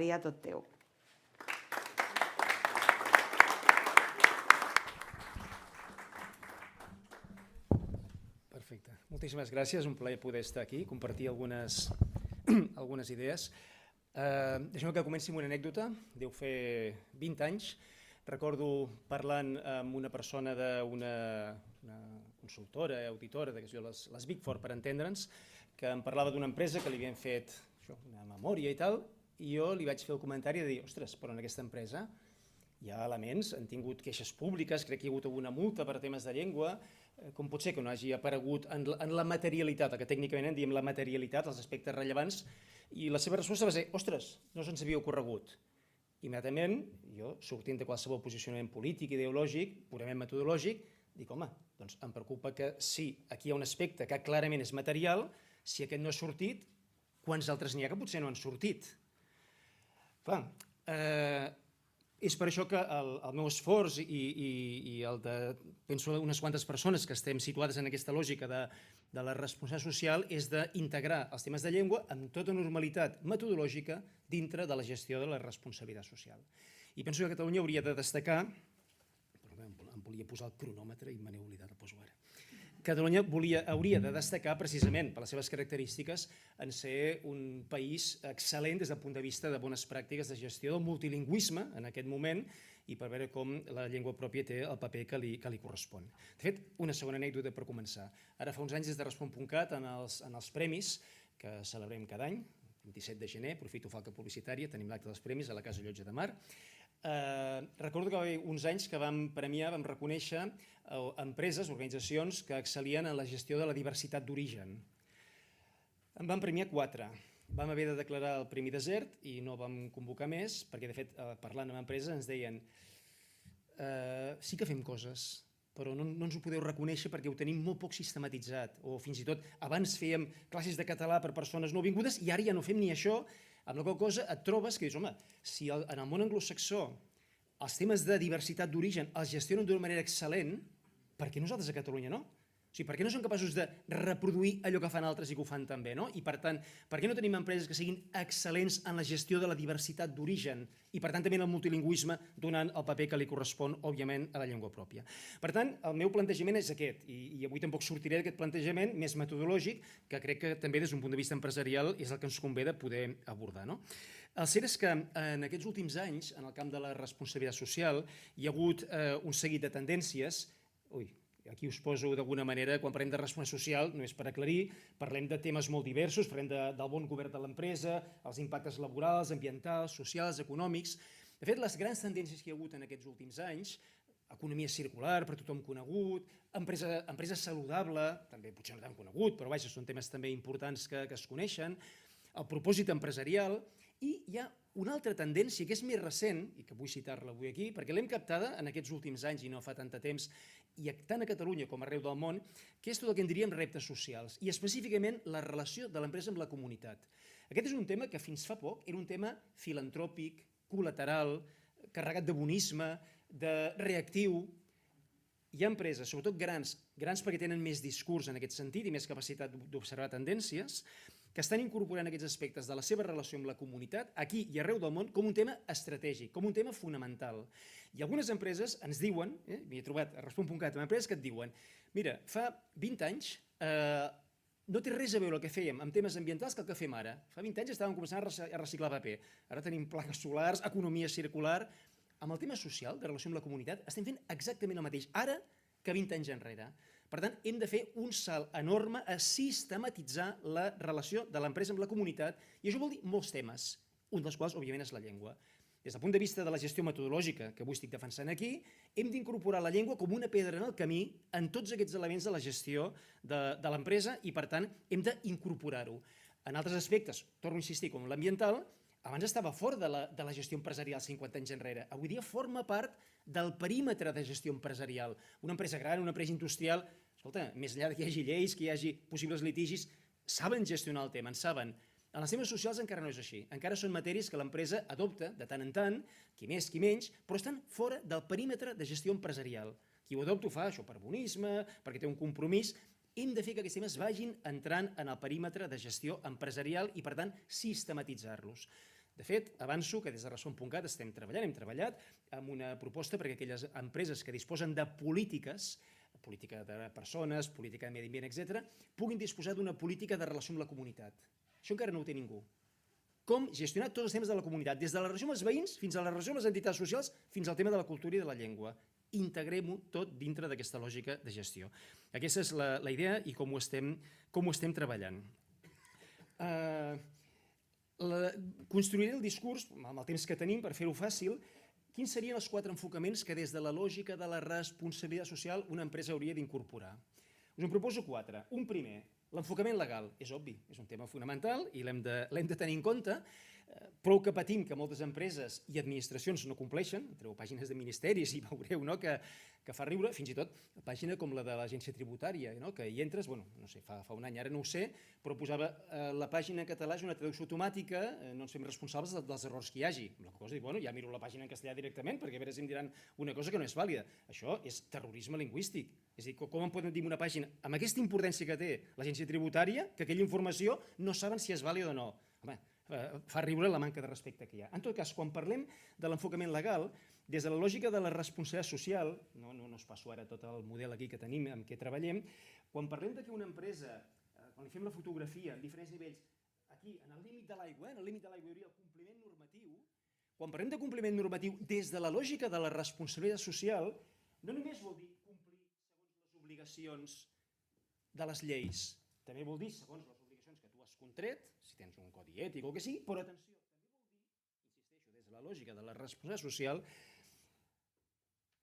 Maria, tot teu. Perfecte. Moltíssimes gràcies. Un plaer poder estar aquí, compartir algunes idees. Deixeu-me que comenci amb una anècdota. Deu fer 20 anys. Recordo parlant amb una persona d'una consultora, auditora, les Big Four, per entendre'ns, que em parlava d'una empresa que li havien fet una memòria i tal, i jo li vaig fer el comentari de dir, ostres, però en aquesta empresa hi ha elements, han tingut queixes públiques, crec que hi ha hagut alguna multa per temes de llengua, com pot ser que no hagi aparegut en la materialitat, el que tècnicament en diem la materialitat, els aspectes rellevants, i la seva resposta va ser, ostres, no se'ns havia ocorregut. Immediatament, jo, sortint de qualsevol posicionament polític, ideològic, purament metodològic, dic, home, doncs em preocupa que si aquí hi ha un aspecte que clarament és material, si aquest no ha sortit, quants altres n'hi ha que potser no han sortit? Clar, és per això que el meu esforç i el de, penso, unes quantes persones que estem situades en aquesta lògica de la responsabilitat social és d'integrar els temes de llengua amb tota normalitat metodològica dintre de la gestió de la responsabilitat social. I penso que Catalunya hauria de destacar, però em volia posar el cronòmetre i me n'he oblidat, el poso ara. Catalunya hauria de destacar precisament per les seves característiques en ser un país excel·lent des del punt de vista de bones pràctiques de gestió del multilingüisme en aquest moment i per veure com la llengua pròpia té el paper que li correspon. De fet, una segona anècdota per començar. Ara fa uns anys des de Respon.cat en els premis que celebrem cada any, 27 de gener, aprofito falca publicitària, tenim l'acte dels premis a la Casa Llotja de Mar. Recordo que va haver uns anys que vam reconèixer empreses, organitzacions que excel·lien en la gestió de la diversitat d'origen. En vam premiar 4. Vam haver de declarar el Premi Desert i no vam convocar més perquè, de fet, parlant amb empreses ens deien sí que fem coses, però no ens ho podeu reconèixer perquè ho tenim molt poc sistematitzat, o fins i tot abans fèiem classes de català per persones nouvingudes i ara ja no fem ni això, amb la qual cosa et trobes que dius, home, si en el món anglosaxó els temes de diversitat d'origen els gestionen d'una manera excel·lent, per què nosaltres a Catalunya no? O sigui, per què no són capaços de reproduir allò que fan altres i que ho fan tan bé, no? I per tant, per què no tenim empreses que siguin excel·lents en la gestió de la diversitat d'origen i per tant també en el multilingüisme donant el paper que li correspon, òbviament, a la llengua pròpia? Per tant, el meu plantejament és aquest i avui tampoc sortiré d'aquest plantejament més metodològic que crec que també des d'un punt de vista empresarial és el que ens convé de poder abordar, no? El cert és que en aquests últims anys, en el camp de la responsabilitat social, hi ha hagut un seguit de tendències. Aquí us poso d'alguna manera, quan parlem de responsabilitat social, només per aclarir, parlem de temes molt diversos, parlem del bon govern de l'empresa, els impactes laborals, ambientals, socials, econòmics. De fet, les grans tendències que hi ha hagut en aquests últims anys, economia circular, per tothom conegut, empresa saludable, també potser no tan conegut, però vaja, són temes també importants que es coneixen, el propòsit empresarial, i hi ha una altra tendència que és més recent, i que vull citar-la avui aquí, perquè l'hem captada en aquests últims anys i no fa tant de temps, i tant a Catalunya com arreu del món, que és tot el que en diríem reptes socials, i específicament la relació de l'empresa amb la comunitat. Aquest és un tema que fins fa poc era un tema filantròpic, col·lateral, carregat de bonisme, de reactiu. Hi ha empreses, sobretot grans perquè tenen més discurs en aquest sentit i més capacitat d'observar tendències, que estan incorporant aquests aspectes de la seva relació amb la comunitat aquí i arreu del món com un tema estratègic, com un tema fonamental. I algunes empreses ens diuen, m'hi he trobat a Respon.cat, empreses que et diuen, mira, fa 20 anys no té res a veure el que fèiem amb temes ambientals que el que fem ara. Fa 20 anys estàvem començant a reciclar paper, ara tenim plaques solars, economia circular. Amb el tema social, de relació amb la comunitat, estem fent exactament el mateix ara que 20 anys enrere. Per tant, hem de fer un salt enorme a sistematitzar la relació de l'empresa amb la comunitat i això vol dir molts temes, un dels quals, òbviament, és la llengua. Des del punt de vista de la gestió metodològica que avui estic defensant aquí, hem d'incorporar la llengua com una pedra en el camí en tots aquests elements de la gestió de l'empresa i, per tant, hem d'incorporar-ho. En altres aspectes, torno a insistir, com l'ambiental, abans estava fora de la gestió empresarial 50 anys enrere. Avui dia forma part del perímetre de gestió empresarial. Una empresa gran, una empresa industrial, escolta, més enllà que hi hagi lleis, que hi hagi possibles litigis, saben gestionar el tema, en saben. En els temes socials encara no és així. Encara són matèries que l'empresa adopta de tant en tant, qui més, qui menys, però estan fora del perímetre de gestió empresarial. Qui ho adopta ho fa això per bonisme, perquè té un compromís. Hem de fer que aquests temes vagin entrant en el perímetre de gestió empresarial i, per tant, sistematitzar-los. De fet, avanço que des de Rasson.cat estem treballant, hem treballat amb una proposta perquè aquelles empreses que disposen de política de persones, política de medi ambient, etc., puguin disposar d'una política de relació amb la comunitat. Això encara no ho té ningú. Com gestionar tots els temes de la comunitat, des de la relació amb els veïns fins a la relació amb les entitats socials fins al tema de la cultura i de la llengua. Integrem-ho tot dintre d'aquesta lògica de gestió. Aquesta és la idea i com ho estem treballant. Construiré el discurs, amb el temps que tenim per fer-ho fàcil, quins serien els 4 enfocaments que des de la lògica de la responsabilitat social una empresa hauria d'incorporar. Us en proposo 4. Un primer, l'enfocament legal. És obvi, és un tema fonamental i l'hem de tenir en compte. Prou que patim que moltes empreses i administracions no compleixen, entreu pàgines de ministeris i veureu que fa riure, fins i tot pàgina com la de l'agència tributària, que hi entres, no sé, fa un any, ara no ho sé, però posava la pàgina en català és una traducció automàtica, no ens fem responsables dels errors que hi hagi. La cosa dic, ja miro la pàgina en castellà directament perquè a veure si em diran una cosa que no és vàlida. Això és terrorisme lingüístic. És a dir, com em poden dir una pàgina amb aquesta importància que té l'agència tributària que aquella informació no saben si és vàlida o no? Home, fa riure la manca de respecte que hi ha. En tot cas, quan parlem de l'enfocament legal, des de la lògica de la responsabilitat social, no us passo ara tot el model aquí que tenim, amb què treballem, quan parlem que una empresa, quan li fem la fotografia en diferents nivells, aquí, en el límit de l'aigua, en el límit de l'aigua hi hauria el compliment normatiu, quan parlem de compliment normatiu des de la lògica de la responsabilitat social, no només vol dir complir segons les obligacions de les lleis, també vol dir segons les obligacions que tu has contret, si tens un codi ètic o el que sigui, però atenció, també vol dir, insisteixo, des de la lògica de la responsabilitat social,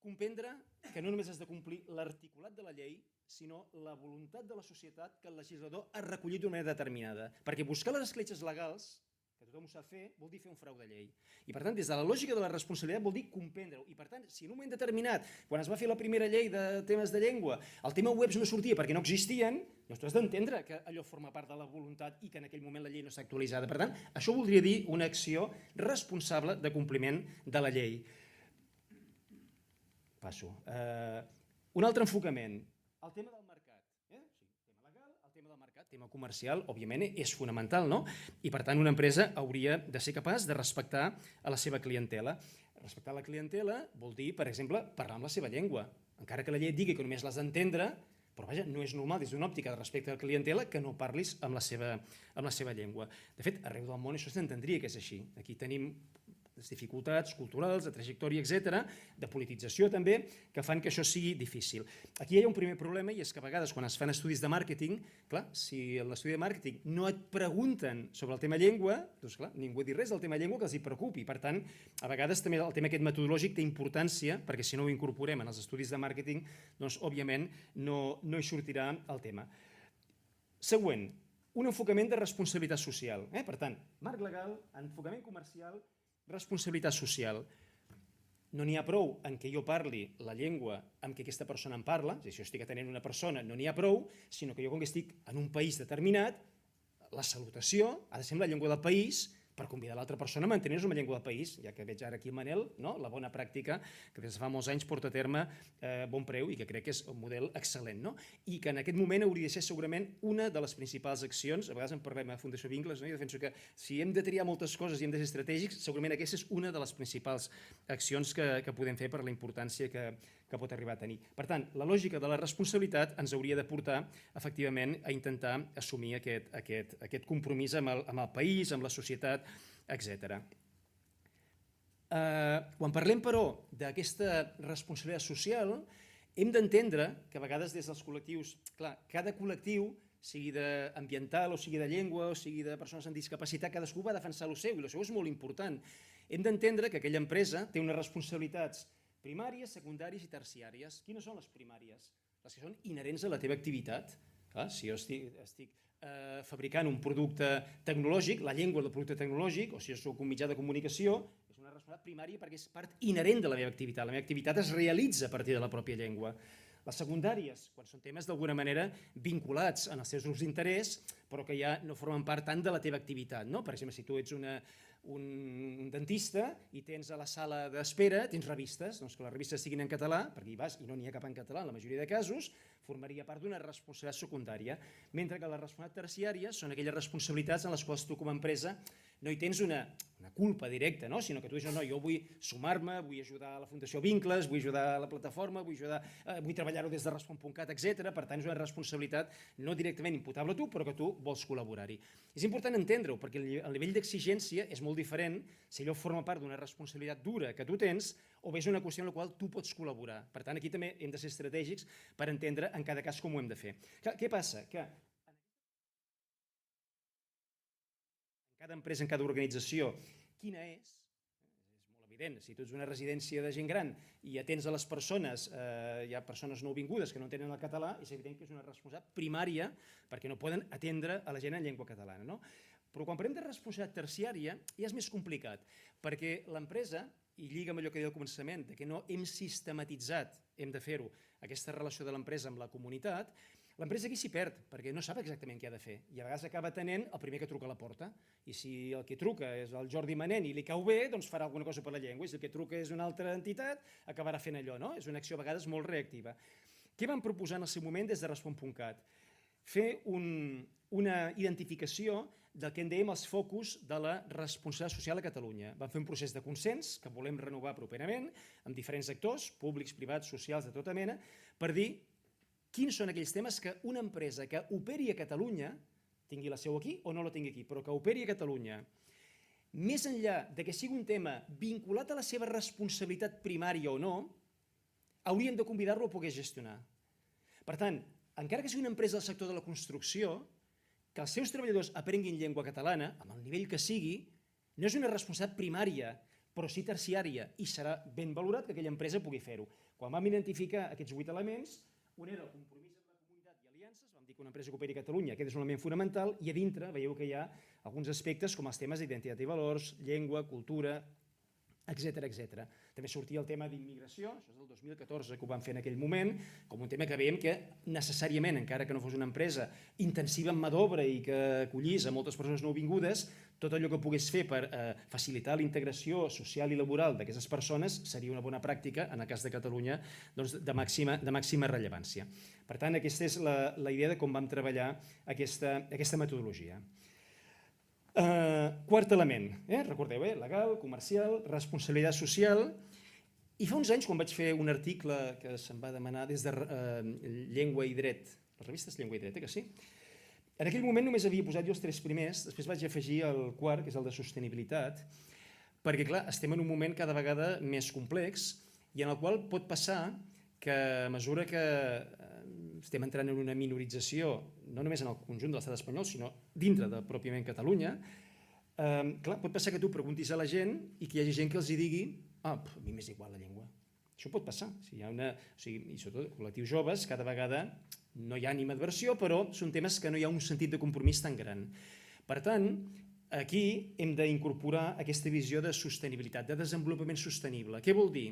comprendre que no només has de complir l'articulat de la llei, sinó la voluntat de la societat que el legislador ha recollit d'una manera determinada. Perquè buscar les escletxes legals, que tothom ho sap fer, vol dir fer un frau de llei. I per tant, des de la lògica de la responsabilitat vol dir comprendre-ho. I per tant, si en un moment determinat, quan es va fer la primera llei de temes de llengua, el tema webs no sortia perquè no existien, doncs tu has d'entendre que allò forma part de la voluntat i que en aquell moment la llei no està actualitzada. Per tant, això voldria dir una acció responsable de compliment de la llei. Passo. Un altre enfocament, el tema del mercat. Tema legal, el tema del mercat, tema comercial, òbviament és fonamental, no? I per tant una empresa hauria de ser capaç de respectar a la seva clientela. Respectar la clientela vol dir, per exemple, parlar amb la seva llengua. Encara que la llei digui que només l'has d'entendre, però vaja, no és normal des d'una òptica de respecte a la clientela que no parlis amb la seva llengua. De fet, arreu del món això s'entendria que és així. Aquí tenim les dificultats culturals, de trajectòria, etc., de politització també, que fan que això sigui difícil. Aquí hi ha un primer problema i és que a vegades quan es fan estudis de màrqueting, clar, si en l'estudi de màrqueting no et pregunten sobre el tema llengua, doncs clar, ningú ha dit res del tema llengua que els hi preocupi. Per tant, a vegades també el tema aquest metodològic té importància, perquè si no ho incorporem en els estudis de màrqueting, doncs òbviament no hi sortirà el tema. Següent, un enfocament de responsabilitat social. Per tant, marc legal, enfocament comercial, responsabilitat social. No n'hi ha prou en què jo parli la llengua amb què aquesta persona em parla, si jo estic atenent una persona no n'hi ha prou, sinó que jo com que estic en un país determinat, la salutació ha de ser en la llengua del país per convidar l'altra persona a mantenir-se en la llengua del país, ja que veig ara aquí el Manel, la bona pràctica que des de fa molts anys porta a terme Bon Preu i que crec que és un model excel·lent. I que en aquest moment hauria de ser segurament una de les principals accions, a vegades en parlem a Fundació Vincles, i defenso que si hem de triar moltes coses i hem de ser estratègics, segurament aquesta és una de les principals accions que podem fer per la importància que pot arribar a tenir. Per tant, la lògica de la responsabilitat ens hauria de portar efectivament a intentar assumir aquest compromís amb el país, amb la societat, etc. Quan parlem, però, d'aquesta responsabilitat social, hem d'entendre que a vegades des dels col·lectius, clar, cada col·lectiu, sigui d'ambiental o sigui de llengua o sigui de persones amb discapacitat, cadascú va defensar el seu i el seu és molt important. Hem d'entendre que aquella empresa té unes responsabilitats primàries, secundàries i terciàries. Quines són les primàries? Les que són inherents a la teva activitat. Si jo estic fabricant un producte tecnològic, la llengua del producte tecnològic, o si jo soc un mitjà de comunicació, és una responsabilitat primària perquè és part inherent de la meva activitat. La meva activitat es realitza a partir de la pròpia llengua. Les secundàries, quan són temes d'alguna manera vinculats en els teus grups d'interès, però que ja no formen part tant de la teva activitat. Per exemple, si tu ets un dentista i tens a la sala d'espera, tens revistes, doncs que les revistes siguin en català, perquè hi vas i no n'hi ha cap en català en la majoria de casos, formaria part d'una responsabilitat secundària, mentre que les responsabilitats terciàries són aquelles responsabilitats en les quals tu com a empresa no hi tens una culpa directa, no? Sinó que tu dius, no, jo vull sumar-me, vull ajudar a la Fundació Vincles, vull ajudar a la plataforma, vull treballar-ho des de Respon.cat, etc. Per tant, és una responsabilitat no directament imputable a tu, però que tu vols col·laborar-hi. És important entendre-ho, perquè el nivell d'exigència és molt diferent si allò forma part d'una responsabilitat dura que tu tens o bé és una qüestió en la qual tu pots col·laborar. Per tant, aquí també hem de ser estratègics per entendre en cada cas com ho hem de fer. Què passa? Que en cada empresa, en cada organització, quina és molt evident. Si tu ets una residència de gent gran i atens a les persones, hi ha persones nouvingudes que no entenen el català, és evident que és una responsabilitat primària perquè no poden atendre a la gent en llengua catalana. No? Però quan parlem de responsabilitat terciària ja és més complicat, perquè l'empresa, i lliga amb allò que deia al començament, que no hem sistematitzat, hem de fer-ho, aquesta relació de l'empresa amb la comunitat, l'empresa aquí s'hi perd, perquè no sap exactament què ha de fer i a vegades acaba atenent el primer que truca a la porta i si el que truca és el Jordi Manent i li cau bé, doncs farà alguna cosa per la llengua i si el que truca és una altra entitat acabarà fent allò, no? És una acció a vegades molt reactiva. Què vam proposar en el seu moment des de Respon.cat? Fer una identificació del que en dèiem els focus de la responsabilitat social a Catalunya. Vam fer un procés de consens que volem renovar properament amb diferents actors, públics, privats, socials, de tota mena, per dir quins són aquells temes que una empresa que operi a Catalunya, tingui la seu aquí o no la tingui aquí, però que operi a Catalunya, més enllà de que sigui un tema vinculat a la seva responsabilitat primària o no, hauríem de convidar-lo a poder gestionar. Per tant, encara que sigui una empresa del sector de la construcció, que els seus treballadors aprenguin llengua catalana, amb el nivell que sigui, no és una responsabilitat primària, però sí terciària, i serà ben valorat que aquella empresa pugui fer-ho. Quan vam identificar aquests 8 elements, un era el compromís amb la comunitat i aliances, vam dir que una empresa que operi a Catalunya, aquest és un element fonamental, i a dintre veieu que hi ha alguns aspectes com els temes d'identitat i valors, llengua, cultura, etc. També sortia el tema d'immigració, això és del 2014 que ho vam fer en aquell moment, com un tema que veiem que necessàriament, encara que no fos una empresa intensiva en mà d'obra i que acollís a moltes persones nouvingudes, tot allò que pogués fer per facilitar la integració social i laboral d'aquestes persones seria una bona pràctica, en el cas de Catalunya, doncs, de màxima rellevància. Per tant, aquesta és la idea de com vam treballar aquesta metodologia. Quart element, recordeu, legal, comercial, responsabilitat social. I fa uns anys, quan vaig fer un article que se'm va demanar des de Llengua i Dret, les revistes Llengua i Dret, que sí? En aquell moment només havia posat jo els 3 primers, després vaig afegir el quart, que és el de sostenibilitat, perquè clar, estem en un moment cada vegada més complex i en el qual pot passar que a mesura que estem entrant en una minorització, no només en el conjunt de l'estat espanyol, sinó dintre de pròpiament Catalunya, clar, pot passar que tu preguntis a la gent i que hi hagi gent que els hi digui a mi m'és igual la llengua. Això pot passar. I sobretot col·lectius joves, cada vegada no hi ha animadversió, però són temes que no hi ha un sentit de compromís tan gran. Per tant, aquí hem d'incorporar aquesta visió de sostenibilitat, de desenvolupament sostenible. Què vol dir?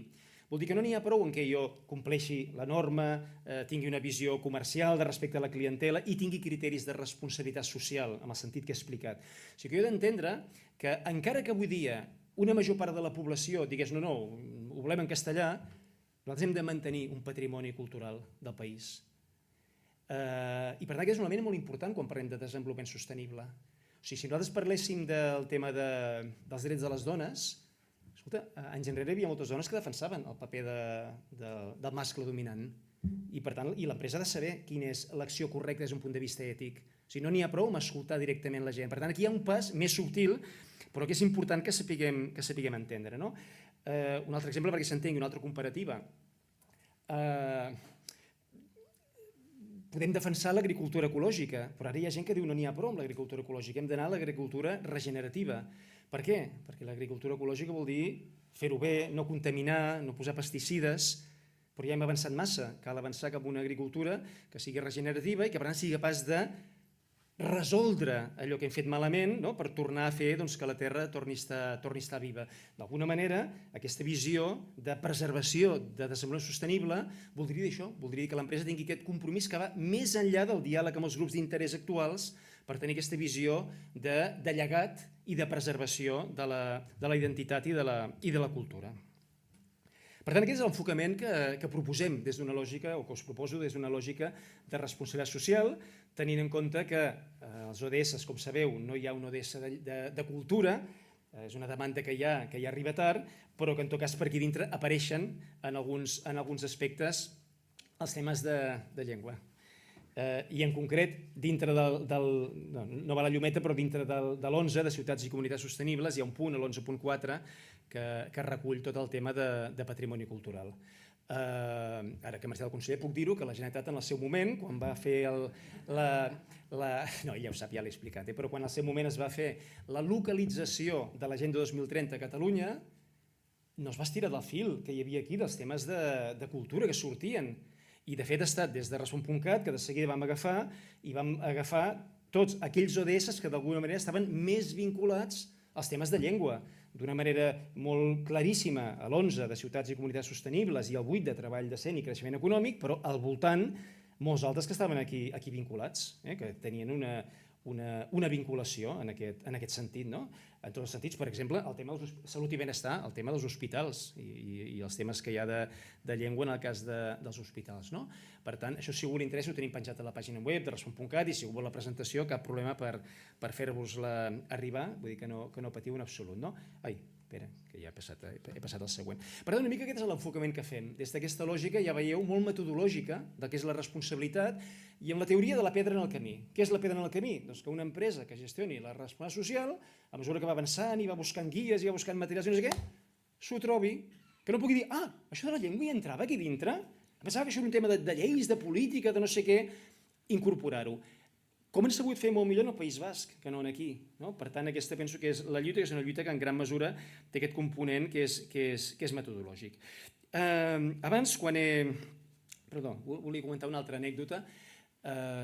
Vol dir que no n'hi ha prou en què jo compleixi la norma, tingui una visió comercial de respecte a la clientela i tingui criteris de responsabilitat social, en el sentit que he explicat. O sigui que jo he d'entendre que encara que avui dia una major part de la població digués no, ho volem en castellà, nosaltres hem de mantenir un patrimoni cultural del país. I per tant aquest és un element molt important quan parlem de desenvolupament sostenible. O sigui, si nosaltres parléssim del tema dels drets de les dones, escolta, anys enrere hi havia moltes dones que defensaven el paper del mascle dominant i per tant l'empresa ha de saber quina és l'acció correcta des d'un punt de vista ètic. O sigui, no n'hi ha prou amb escoltar directament la gent. Per tant, aquí hi ha un pas més subtil però que és important que sapiguem entendre. Un altre exemple perquè s'entengui, una altra comparativa. Podem defensar l'agricultura ecològica, però ara hi ha gent que diu no n'hi ha prou amb l'agricultura ecològica, hem d'anar a l'agricultura regenerativa. Per què? Perquè l'agricultura ecològica vol dir fer-ho bé, no contaminar, no posar pesticides, però ja hem avançat massa. Cal avançar cap a una agricultura que sigui regenerativa i que per tant sigui capaç de resoldre allò que hem fet malament per tornar a fer que la Terra torni a estar viva. D'alguna manera, aquesta visió de preservació, de desenvolupament sostenible, voldria dir això, voldria dir que l'empresa tingui aquest compromís que va més enllà del diàleg amb els grups d'interès actuals per tenir aquesta visió de llegat i de preservació de la identitat i de la cultura. Per tant, aquest és l'enfocament que proposem des d'una lògica, o que us proposo des d'una lògica de responsabilitat social, tenint en compte que els ODS, com sabeu, no hi ha un ODS de cultura, és una demanda que ja arriba tard, però que en tot cas per aquí dintre apareixen en alguns aspectes els temes de llengua. I en concret, dintre no va la llumeta, però dintre de l'11 de ciutats i comunitats sostenibles hi ha un punt, l'11.4, que recull tot el tema de patrimoni cultural. Ara que m'ha estat el conseller puc dir-ho, que la Generalitat en el seu moment, quan va fer no, ja ho sap, ja l'he explicat, però quan al seu moment es va fer la localització de l'Agenda 2030 a Catalunya, no es va estirar del fil que hi havia aquí dels temes de cultura que sortien. I de fet ha estat des de Respon.cat que de seguida vam agafar tots aquells ODS que d'alguna manera estaven més vinculats als temes de llengua, d'una manera molt claríssima a l'11 de ciutats i comunitats sostenibles i al 8 de treball decent i creixement econòmic, però al voltant molts altres que estaven aquí vinculats, que tenien una vinculació en aquest sentit, en tots els sentits. Per exemple, el tema de salut i benestar, el tema dels hospitals i els temes que hi ha de llengua en el cas dels hospitals. Per tant, això si algú li interessa ho tenim penjat a la pàgina web de Respon.cat i si algú vol la presentació cap problema per fer-vos-la arribar, vull dir que no patiu en absolut. Ai, espera, que ja he passat al següent. Per tant, una mica aquest és l'enfocament que fem. Des d'aquesta lògica ja veieu molt metodològica del que és la responsabilitat i amb la teoria de la pedra en el camí. Què és la pedra en el camí? Doncs que una empresa que gestioni la responsabilitat social, a mesura que va avançant i va buscant guies i va buscant materials i no sé què, s'ho trobi, que no pugui dir, això de la llengua hi entrava aquí dintre? Pensava que això era un tema de lleis, de política, de no sé què, incorporar-ho. Com han sabut fer molt millor en el País Basc que no aquí? Per tant, aquesta penso que és la lluita, que és una lluita que en gran mesura té aquest component que és metodològic. Abans, Perdó, volia comentar una altra anècdota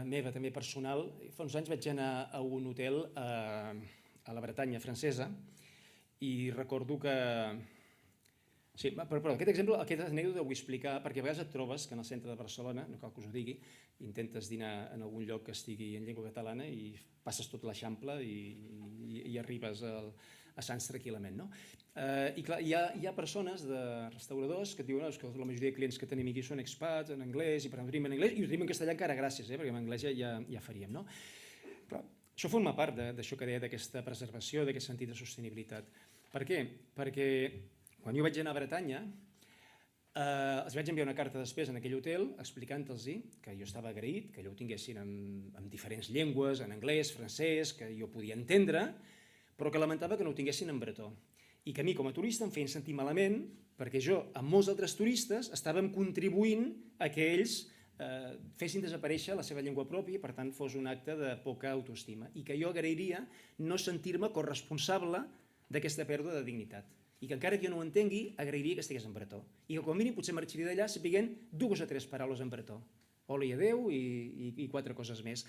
meva, també personal. Fa uns anys vaig anar a un hotel a la Bretanya francesa i recordo que... Sí, però aquest exemple, aquesta anècdota ho vull explicar perquè a vegades et trobes que en el centre de Barcelona, no cal que us ho digui, intentes dinar en algun lloc que estigui en llengua catalana i passes tot l'Eixample i arribes a Sants tranquil·lament. I clar, hi ha persones de restauradors que et diuen que la majoria de clients que tenim aquí són expats en anglès i per tant rimen en anglès i rimen en castellà encara gràcies, perquè en anglès ja faríem. Però això forma part d'això que deia d'aquesta preservació, d'aquest sentit de sostenibilitat. Per què? Perquè quan jo vaig anar a Bretanya, els vaig enviar una carta després en aquell hotel explicant-los que jo estava agraït, que allò ho tinguessin en diferents llengües, en anglès, francès, que jo podia entendre, però que lamentava que no ho tinguessin en bretó. I que a mi, com a turista, em feien sentir malament perquè jo, amb molts altres turistes, estàvem contribuint a que ells fessin desaparèixer la seva llengua pròpia i, per tant, fos un acte de poca autoestima. I que jo agrairia no sentir-me corresponsable d'aquesta pèrdua de dignitat. I que encara que jo no ho entengui, agrairia que estigués en bretó. I que com a mínim potser marxaria d'allà sapiguent 2 o 3 paraules en bretó. Hola i adeu i 4 coses més.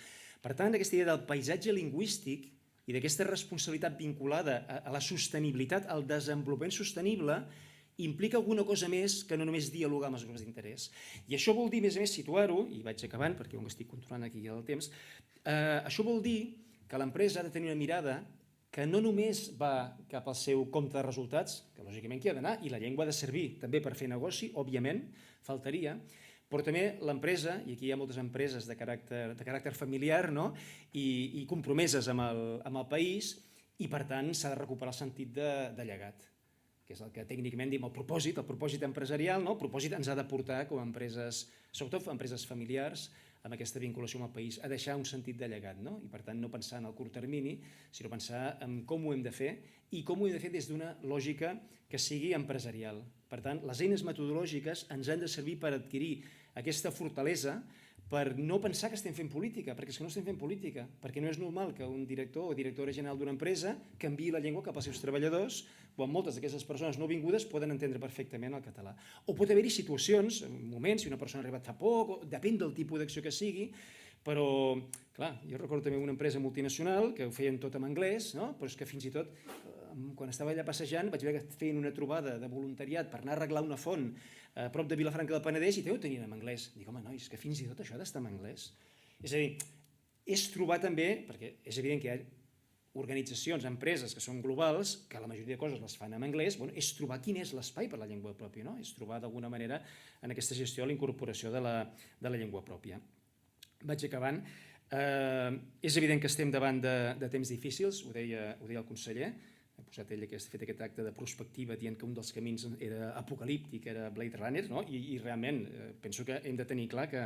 Per tant, aquesta idea del paisatge lingüístic i d'aquesta responsabilitat vinculada a la sostenibilitat, al desenvolupament sostenible, implica alguna cosa més que no només dialogar amb els grups d'interès. I això vol dir, a més, situar-ho, i vaig acabant perquè ho estic controlant aquí el temps, això vol dir que l'empresa ha de tenir una mirada que no només va cap al seu compte de resultats, que lògicament hi ha d'anar, i la llengua ha de servir també per fer negoci, òbviament, faltaria, però també l'empresa, i aquí hi ha moltes empreses de caràcter familiar i compromeses amb el país, i per tant s'ha de recuperar el sentit de llegat, que és el que tècnicament diem el propòsit empresarial, el propòsit ens ha de portar com a empreses, sobretot empreses familiars, amb aquesta vinculació amb el país, a deixar un sentit de llegat, i per tant no pensar en el curt termini, sinó pensar en com ho hem de fer i com ho hem de fer des d'una lògica que sigui empresarial. Per tant, les eines metodològiques ens han de servir per adquirir aquesta fortalesa per no pensar que estem fent política, perquè és que no estem fent política, perquè no és normal que un director o directora general d'una empresa canviï la llengua cap als seus treballadors, quan moltes d'aquestes persones no vingudes poden entendre perfectament el català. O pot haver-hi situacions, moments, si una persona ha arribat fa poc, depèn del tipus d'acció que sigui, però, clar, jo recordo també una empresa multinacional que ho feien tot en anglès, però és que fins i tot, quan estava allà passejant, vaig veure que feien una trobada de voluntariat per anar a arreglar una font a prop de Vilafranca del Penedès i ho tenien en anglès. Dic, home, nois, que fins i tot això ha d'estar en anglès. És a dir, és trobar també, perquè és evident que hi ha organitzacions, empreses que són globals, que la majoria de coses les fan en anglès, és trobar quin és l'espai per la llengua pròpia, no? És trobar d'alguna manera en aquesta gestió la incorporació de la llengua pròpia. Vaig acabant. És evident que estem davant de temps difícils, ho deia el conseller, ha posat ell fet aquest acte de prospectiva dient que un dels camins era apocalíptic, era Blade Runner, i realment penso que hem de tenir clar que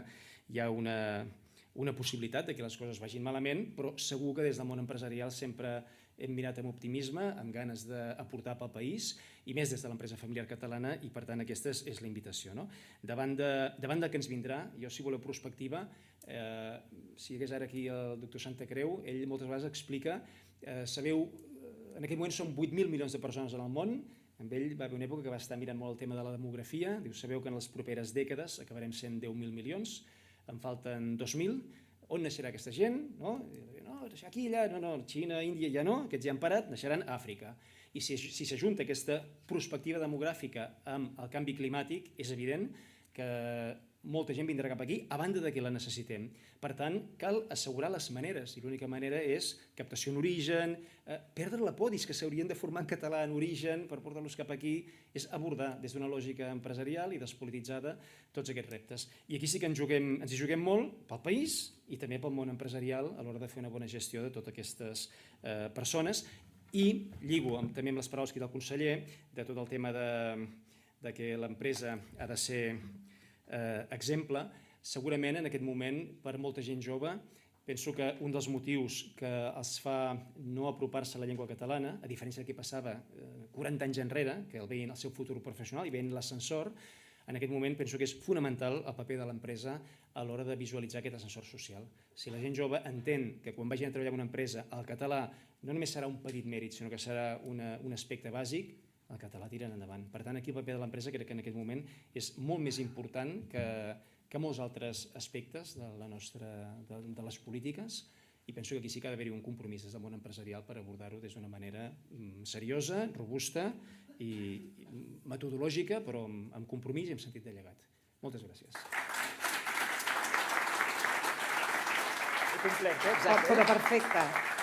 hi ha una possibilitat que les coses vagin malament, però segur que des del món empresarial sempre hem mirat amb optimisme, amb ganes d'aportar pel país, i més des de l'empresa familiar catalana, i per tant aquesta és la invitació. Davant del que ens vindrà, jo si voleu prospectiva, si hi hagués ara aquí el doctor Santacreu, ell moltes vegades explica, sabeu, en aquell moment són 8.000 milions de persones en el món, amb ell va haver una època que va estar mirant molt el tema de la demografia, diu, sabeu que en les properes dècades acabarem sent 10.000 milions, en falten 2.000, on naixerà aquesta gent? No, aquí, allà, no, Xina, Índia, ja no, aquests ja han parat, naixeran a Àfrica. I si s'ajunta aquesta perspectiva demogràfica amb el canvi climàtic, és evident que molta gent vindrà cap aquí a banda de que la necessitem. Per tant, cal assegurar les maneres, i l'única manera és captació en origen, perdre la por, que s'haurien de formar en català en origen per portar-los cap aquí, és abordar des d'una lògica empresarial i despolititzada tots aquests reptes. I aquí sí que ens hi juguem molt pel país i també pel món empresarial a l'hora de fer una bona gestió de totes aquestes persones. I lligo també amb les paraules que del conseller de tot el tema de que l'empresa ha de ser exemple. Segurament en aquest moment per molta gent jove penso que un dels motius que els fa no apropar-se a la llengua catalana, a diferència del que passava 40 anys enrere, que el veien el seu futur professional i veien l'ascensor, en aquest moment penso que és fonamental el paper de l'empresa a l'hora de visualitzar aquest ascensor social. Si la gent jove entén que quan vagin a treballar en una empresa el català no només serà un petit mèrit, sinó que serà un aspecte bàsic, el català tiren endavant. Per tant, aquí el paper de l'empresa crec que en aquest moment és molt més important que molts altres aspectes de les polítiques, i penso que aquí sí que ha d'haver-hi un compromís des del món empresarial per abordar-ho des d'una manera seriosa, robusta i metodològica, però amb compromís i amb sentit de llegat. Moltes gràcies. Complet, exacte. Però perfecte.